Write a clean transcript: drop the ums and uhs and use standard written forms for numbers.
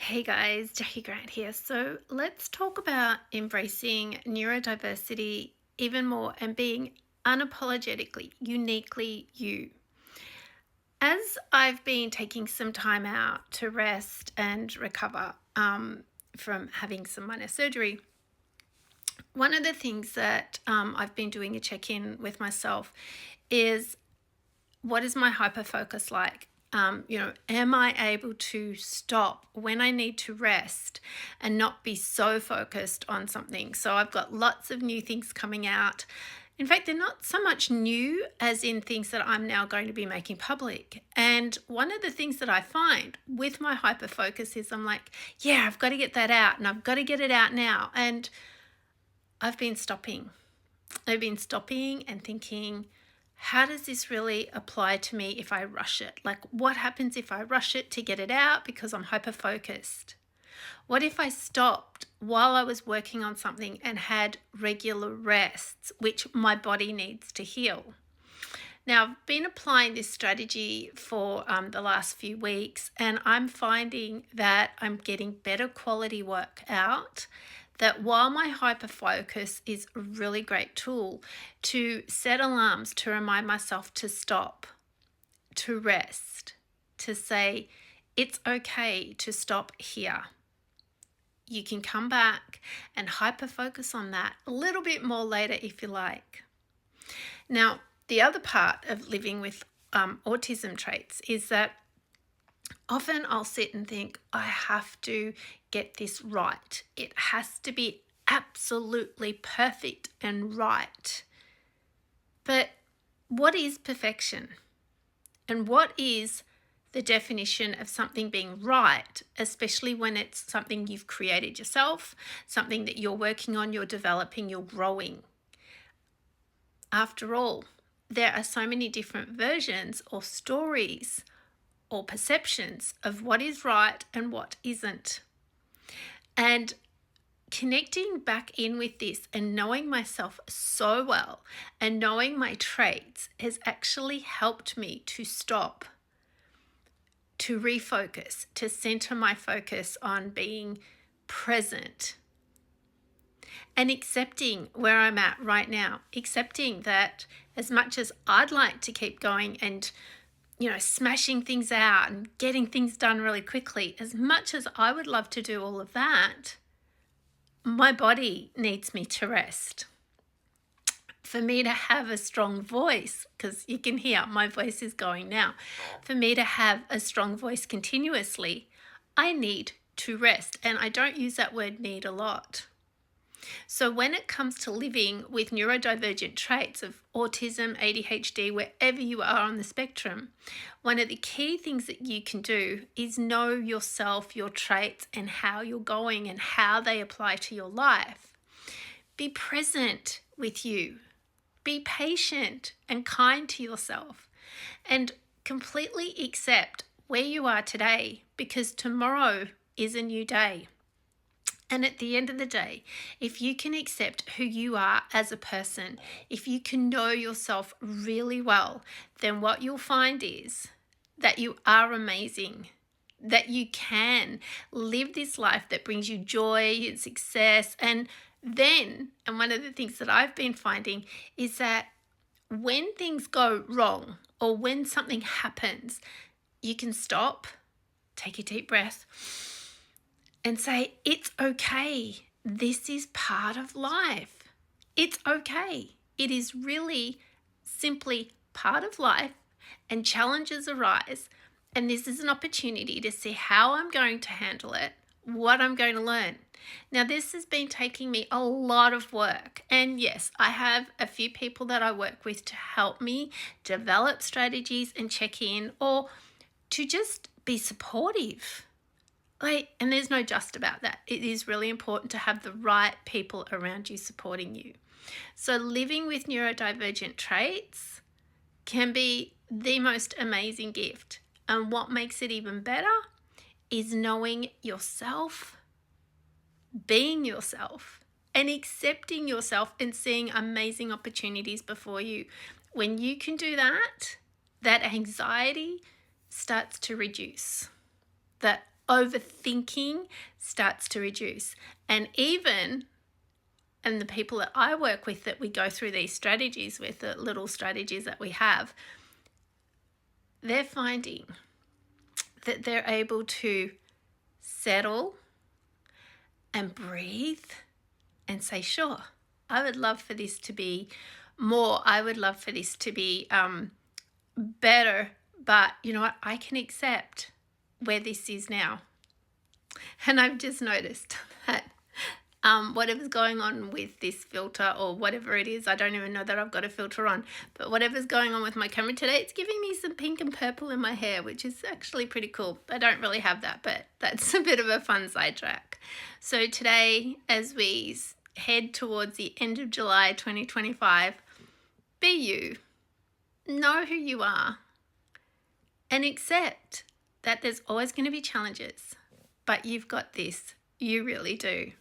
Hey guys, Jackie Grant here. So let's talk about embracing neurodiversity even more and being unapologetically, uniquely you. As I've been taking some time out to rest and recover from having some minor surgery, one of the things that I've been doing a check-in with myself is, what is my hyperfocus like? Am I able to stop when I need to rest and not be so focused on something? So I've got lots of new things coming out. In fact, they're not so much new as in things that I'm now going to be making public. And one of the things that I find with my hyperfocus is I'm like, yeah, I've got to get that out and I've got to get it out now. And I've been stopping. I've been stopping and thinking, how does this really apply to me if I rush it? Like, what happens if I rush it to get it out because I'm hyper focused? What if I stopped while I was working on something and had regular rests, which my body needs to heal? Now, I've been applying this strategy for the last few weeks, and I'm finding that I'm getting better quality work out. That while my hyperfocus is a really great tool to set alarms to remind myself to stop, to rest, to say, it's okay to stop here. You can come back and hyperfocus on that a little bit more later if you like. Now, the other part of living with autism traits is that often I'll sit and think, I have to get this right. It has to be absolutely perfect and right. But what is perfection? And what is the definition of something being right, especially when it's something you've created yourself, something that you're working on, you're developing, you're growing? After all, there are so many different versions or stories or perceptions of what is right and what isn't. And connecting back in with this and knowing myself so well and knowing my traits has actually helped me to stop, to refocus, to center my focus on being present and accepting where I'm at right now, accepting that as much as I'd like to keep going and smashing things out and getting things done really quickly, as much as I would love to do all of that, my body needs me to rest. For me to have a strong voice, because you can hear my voice is going now, for me to have a strong voice continuously, I need to rest. And I don't use that word need a lot. So when it comes to living with neurodivergent traits of autism, ADHD, wherever you are on the spectrum, one of the key things that you can do is know yourself, your traits, and how you're going and how they apply to your life. Be present with you. Be patient and kind to yourself, and completely accept where you are today, because tomorrow is a new day. And at the end of the day, if you can accept who you are as a person, if you can know yourself really well, then what you'll find is that you are amazing, that you can live this life that brings you joy and success. And one of the things that I've been finding is that when things go wrong or when something happens, you can stop, take a deep breath, and say, it's okay. This is part of life. It's okay. It is really simply part of life, and challenges arise. And this is an opportunity to see how I'm going to handle it, what I'm going to learn. Now, this has been taking me a lot of work. And yes, I have a few people that I work with to help me develop strategies and check in, or to just be supportive. And there's no just about that. It is really important to have the right people around you supporting you. So living with neurodivergent traits can be the most amazing gift. And what makes it even better is knowing yourself, being yourself, and accepting yourself and seeing amazing opportunities before you. When you can do that, that anxiety starts to reduce. That overthinking starts to reduce. And the people that I work with that we go through these strategies with, the little strategies that we have, they're finding that they're able to settle and breathe and say, sure, I would love for this to be more. I would love for this to be better. But you know what? I can accept where this is now. And I've just noticed that whatever's going on with this filter or whatever it is, I don't even know that I've got a filter on, but whatever's going on with my camera today, it's giving me some pink and purple in my hair, which is actually pretty cool. I don't really have that, but that's a bit of a fun sidetrack. So today, as we head towards the end of July 2025, be you. Know who you are and accept that there's always going to be challenges, but you've got this. You really do.